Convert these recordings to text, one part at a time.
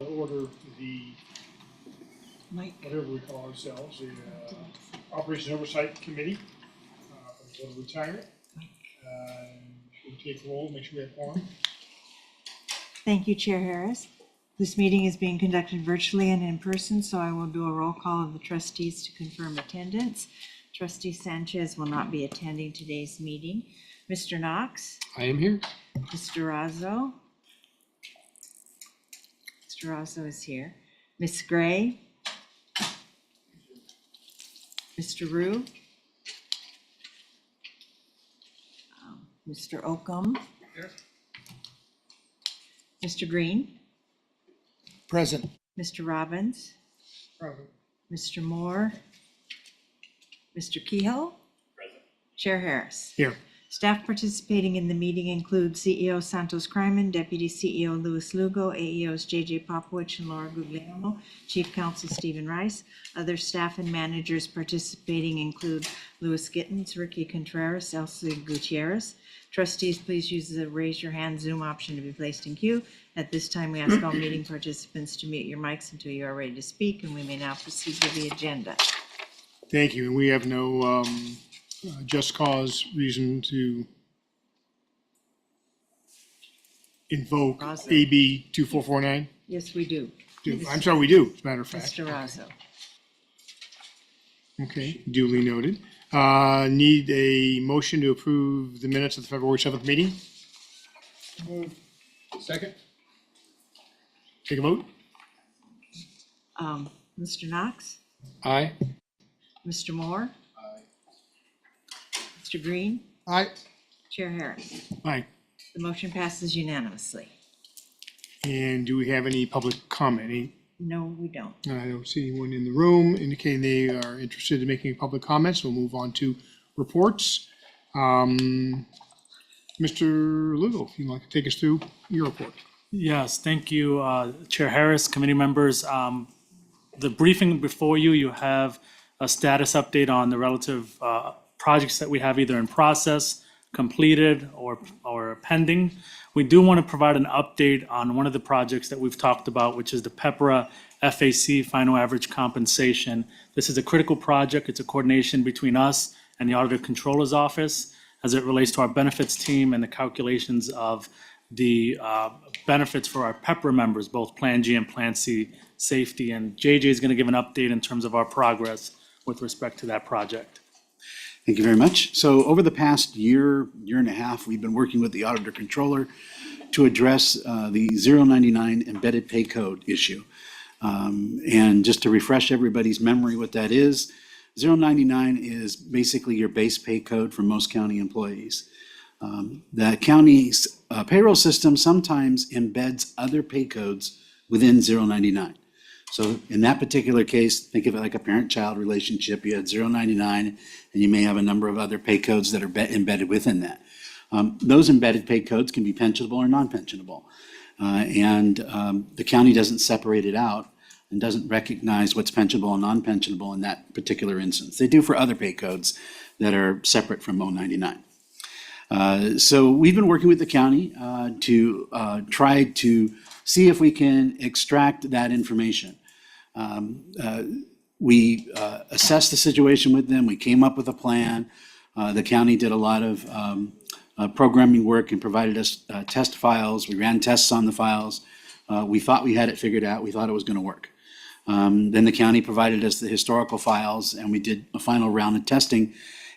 Order the, whatever we call ourselves, the Operations Oversight Committee for the Board of Retirement. We'll take roll, make sure we have quorum. Thank you, Chair Harris. This meeting is being conducted virtually and in person, so I will do a roll call of the trustees to confirm attendance. Trustee Sanchez will not be attending today's meeting. Mr. Knox? I am here. Mr. Razzo? Mr. Razzo is here. Ms. Gray? Mr. Rue? Mr. Oakham? Here. Mr. Green? Present. Mr. Robbins? Present. Mr. Moore? Mr. Kehoe? Present. Chair Harris. Here. Staff participating in the meeting include CEO Santos Kryman, Deputy CEO Louis Lugo, AEOs JJ Popowich and Laura Guglielmo, Chief Counsel Stephen Rice. Other staff and managers participating include Louis Gittins, Ricky Contreras, Elsie Gutierrez. Trustees, please use the raise your hand Zoom option to be placed in queue. At this time, we ask all meeting participants to mute your mics until you are ready to speak, and we may now proceed with the agenda. Thank you. And we have no just cause reason to invoke Razzo. AB 2449. Yes, we do. I'm sorry, we do, as a matter of fact. Mr. Razzo. Okay, duly noted. Need a motion to approve the minutes of the February 7th meeting. Move. Second. Take a vote. Mr. Knox? Aye. Mr. Moore? Mr. Green? Aye. Chair Harris. Aye. The motion passes unanimously. And do we have any public comment? No, we don't. I don't see anyone in the room indicating they are interested in making public comments. We'll move on to reports. Mr. Lugo, if you'd like to take us through your report. Yes, thank you, Chair Harris, committee members. The briefing before you, you have a status update on the relative projects that we have either in process, completed, or pending. We do want to provide an update on one of the projects that we've talked about, which is the PEPRA FAC, Final Average Compensation. This is a critical project. It's a coordination between us and the Auditor Controller's Office as it relates to our benefits team and the calculations of the benefits for our PEPRA members, both Plan G and Plan C safety. And JJ is going to give an update in terms of our progress with respect to that project. Thank you very much. So over the past year and a half, we've been working with the Auditor Controller to address the 099 embedded pay code issue. And just to refresh everybody's memory what that is, 099 is basically your base pay code for most county employees. The county's payroll system sometimes embeds other pay codes within 099. So in that particular case, think of it like a parent-child relationship. You had 099, and you may have a number of other pay codes that are embedded within that. Those embedded pay codes can be pensionable or non-pensionable. The county doesn't separate it out and doesn't recognize what's pensionable and non-pensionable in that particular instance. They do for other pay codes that are separate from 099. So we've been working with the county to try to see if we can extract that information. We assessed the situation with them. We came up with a plan. The county did a lot of programming work and provided us test files. We ran tests on the files. We thought we had it figured out. We thought it was going to work. Then the county provided us the historical files, and we did a final round of testing.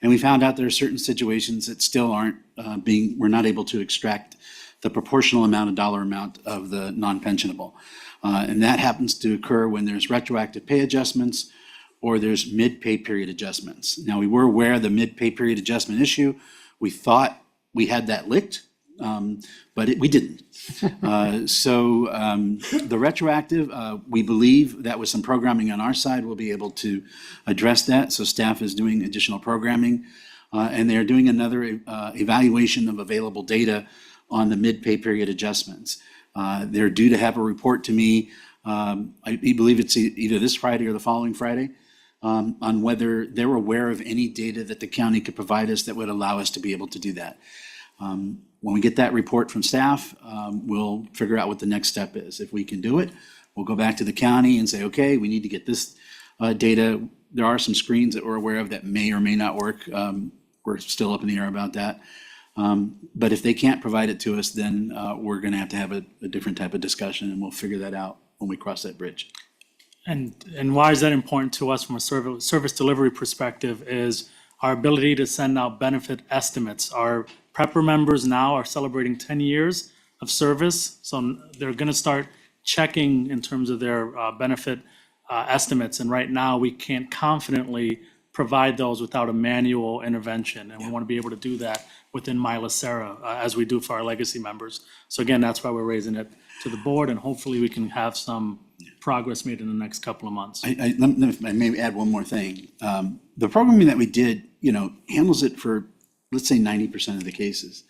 And we found out there are certain situations that still aren't we're not able to extract the proportional dollar amount of the non-pensionable. And that happens to occur when there's retroactive pay adjustments or there's mid-pay period adjustments. Now, we were aware of the mid-pay period adjustment issue. We thought we had that licked, but we didn't. The retroactive, we believe that with some programming on our side, we'll be able to address that. So staff is doing additional programming, and they're doing another evaluation of available data on the mid-pay period adjustments. They're due to have a report to me, I believe it's either this Friday or the following Friday, on whether they're aware of any data that the county could provide us that would allow us to be able to do that. When we get that report from staff, we'll figure out what the next step is. If we can do it, We'll go back to the county and say, okay, we need to get this data. There are some screens that we're aware of that may or may not work. We're still up in the air about that. But if they can't provide it to us, then we're going to have a different type of discussion, and we'll figure that out when we cross that bridge. And why is that important to us from a service delivery perspective is our ability to send out benefit estimates. Our PREPA members now are celebrating 10 years of service, so they're going to start checking in terms of their benefit estimates. And right now, we can't confidently provide those without a manual intervention. And we want to be able to do that within LACERA as we do for our legacy members. So again, that's why we're raising it to the board, and hopefully we can have some progress made in the next couple of months. I may add one more thing. The programming that we did, handles it for, let's say, 90% of the cases.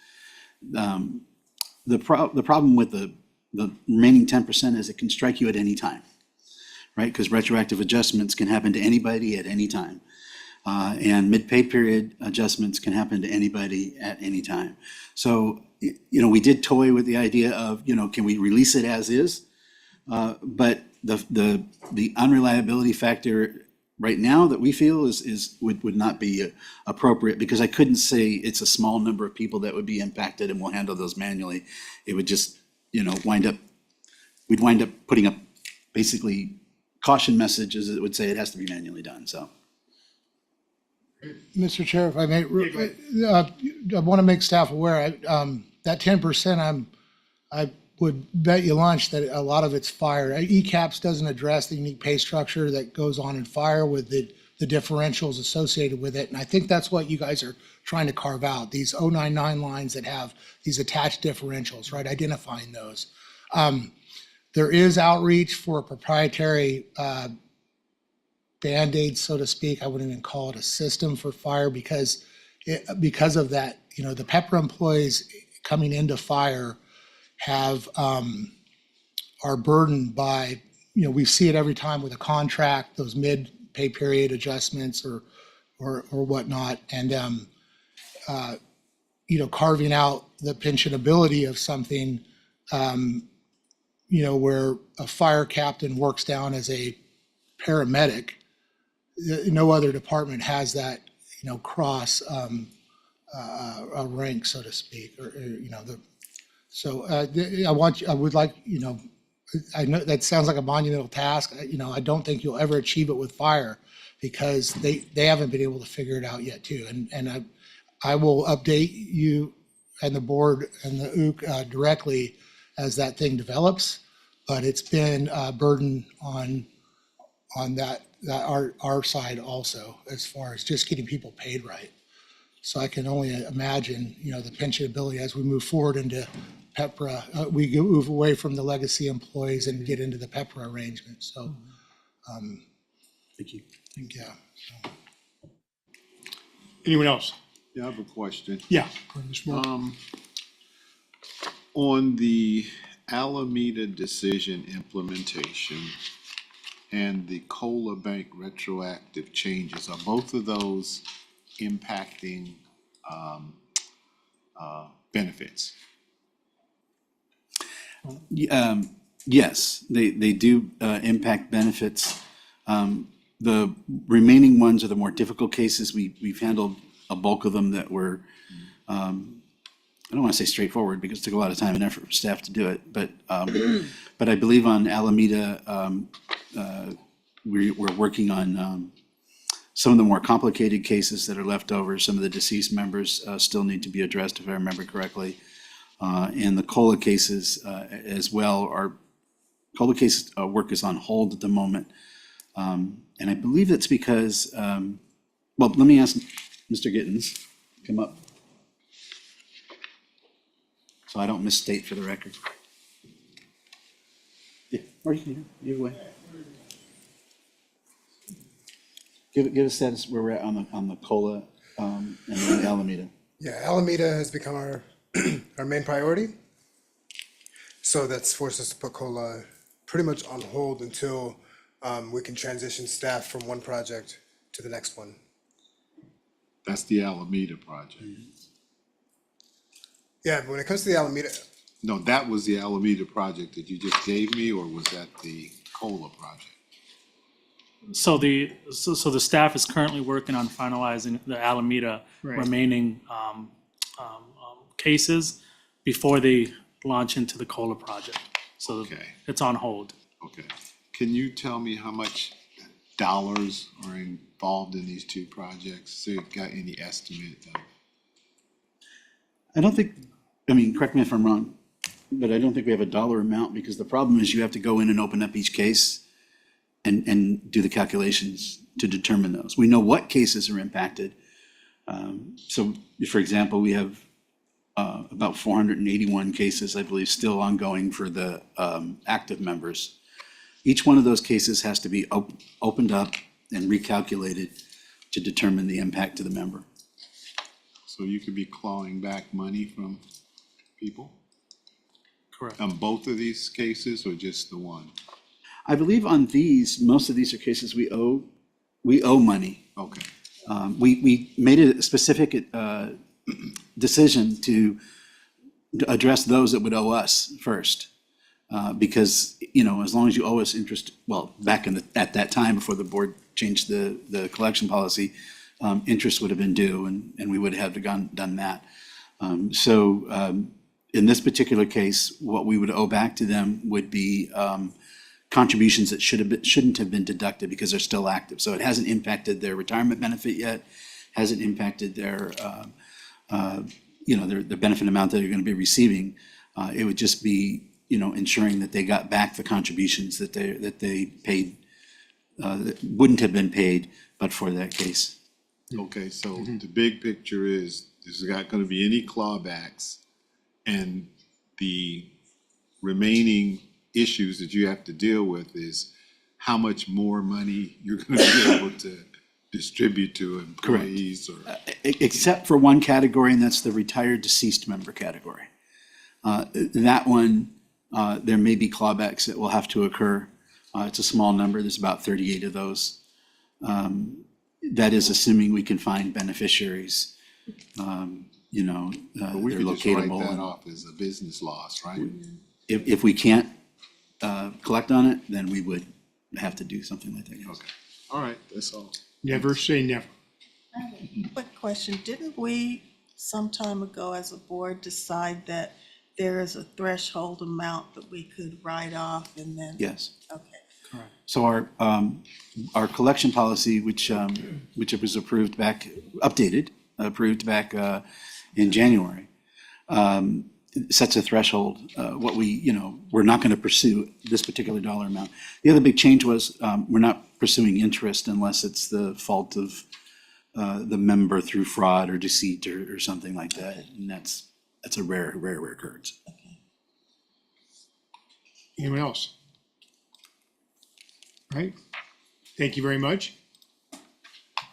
The problem with the remaining 10% is it can strike you at any time, right? Because retroactive adjustments can happen to anybody at any time. And mid-pay period adjustments can happen to anybody at any time. So, we did toy with the idea of, can we release it as is? But the unreliability factor right now that we feel would not be appropriate, because I couldn't say it's a small number of people that would be impacted and we'll handle those manually. It would just, we'd wind up putting up basically caution messages that would say it has to be manually done, so. Mr. Chair, if I may, I want to make staff aware, that 10%, I would bet you lunch that a lot of it's fire. ECAPS doesn't address the unique pay structure that goes on in fire with the differentials associated with it. And I think that's what you guys are trying to carve out, these 099 lines that have these attached differentials, right? Identifying those. There is outreach for a proprietary Band-Aid, so to speak. I wouldn't even call it a system for fire because of that, the PEPRA employees coming into fire are burdened by, we see it every time with a contract, those mid-pay period adjustments or whatnot. And, carving out the pensionability of something, where a fire captain works down as a paramedic. No other department has that, cross a rank, so to speak, or So I would like, I know that sounds like a monumental task. I don't think you'll ever achieve it with fire because they haven't been able to figure it out yet too. And I will update you and the board and the OOC directly as that thing develops. But it's been a burden on that our side also, as far as just getting people paid right. So I can only imagine, the pensionability as we move forward into PEPRA, we move away from the legacy employees and get into the PEPRA arrangement. So, Thank you. yeah. So. Anyone else? Yeah, I have a question. Yeah. Ms. Moore. On the Alameda decision implementation and the COLA Bank retroactive changes, are both of those impacting benefits? Yes, they do impact benefits. The remaining ones are the more difficult cases. We've handled a bulk of them that were, I don't want to say straightforward because it took a lot of time and effort for staff to do it, but I believe on Alameda, we're working on some of the more complicated cases that are left over. Some of the deceased members still need to be addressed, if I remember correctly. And the COLA cases as well, our COLA case work is on hold at the moment. And I believe that's because, well, let me ask Mr. Gittens, come up. So I don't misstate for the record. Yeah, or you can, either way. Give a status where we're at on the COLA and the Alameda. Yeah, Alameda has become our our main priority. So that's forced us to put COLA pretty much on hold until we can transition staff from one project to the next one. That's the Alameda project. Yeah, but when it comes to the Alameda, No, that was the Alameda project that you just gave me, or was that the COLA project? So the staff is currently working on finalizing the Alameda Right. remaining cases before they launch into the COLA project. So Okay. it's on hold. Okay. Can you tell me how much dollars are involved in these two projects? So you got any estimate of? I don't think, I mean, correct me if I'm wrong, but I don't think we have a dollar amount because the problem is you have to go in and open up each case and do the calculations to determine those. We know what cases are impacted. So for example, we have about 481 cases, I believe, still ongoing for the active members. Each one of those cases has to be opened up and recalculated to determine the impact to the member. So you could be clawing back money from people Correct. on both of these cases or just the one? I believe on these, most of these are cases we owe money. Okay. We made a specific decision to address those that would owe us first. Because, you know, as long as you owe us interest, well, back at that time before the board changed the collection policy, interest would have been due and we would have done that. In this particular case, what we would owe back to them would be contributions that shouldn't have been deducted because they're still active. So it hasn't impacted their retirement benefit yet, hasn't impacted their, the benefit amount that they're going to be receiving. It would just be, ensuring that they got back the contributions that they paid, that wouldn't have been paid but for that case. Okay, so the big picture is there's not gonna be any clawbacks, and the remaining issues that you have to deal with is how much more money you're gonna be able to distribute to employees or. Except for one category, and that's the retired deceased member category. That one, there may be clawbacks that will have to occur. It's a small number, there's about 38 of those. That is assuming we can find beneficiaries, But we they're could just write locatable. that and off as a business loss, right? If we can't collect on it, then we would have to do something like that. Yes. Okay, all right, that's all. Never say never. I have a quick question. Didn't we some time ago as a board decide that there is a threshold amount that we could write off and then? Yes. Okay. So our collection policy, which was approved back in January, sets a threshold. What we're not going to pursue this particular dollar amount. The other big change was we're not pursuing interest unless it's the fault of the member through fraud or deceit or something like that, and that's a rare occurrence. Anyone else? All right, thank you very much.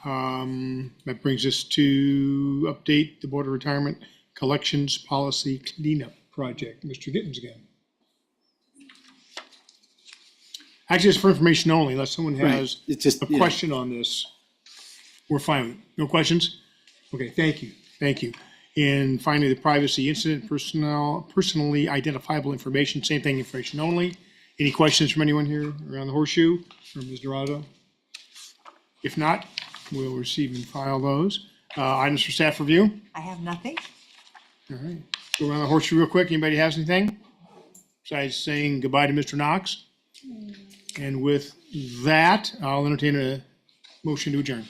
That brings us to update the Board of Retirement Collections Policy Cleanup Project. Mr. Gittens again. Actually, it's for information only, unless someone has It's just, a question on this. We're fine with it. No questions? Okay, thank you. And finally, the privacy incident, personally identifiable information, same thing, information only. Any questions from anyone here around the horseshoe, from Ms. Dorado? If not, we'll receive and file those. Items for staff review? I have nothing. All right, go around the horseshoe real quick. Anybody has anything? Besides saying goodbye to Mr. Knox? And with that, I'll entertain a motion to adjourn.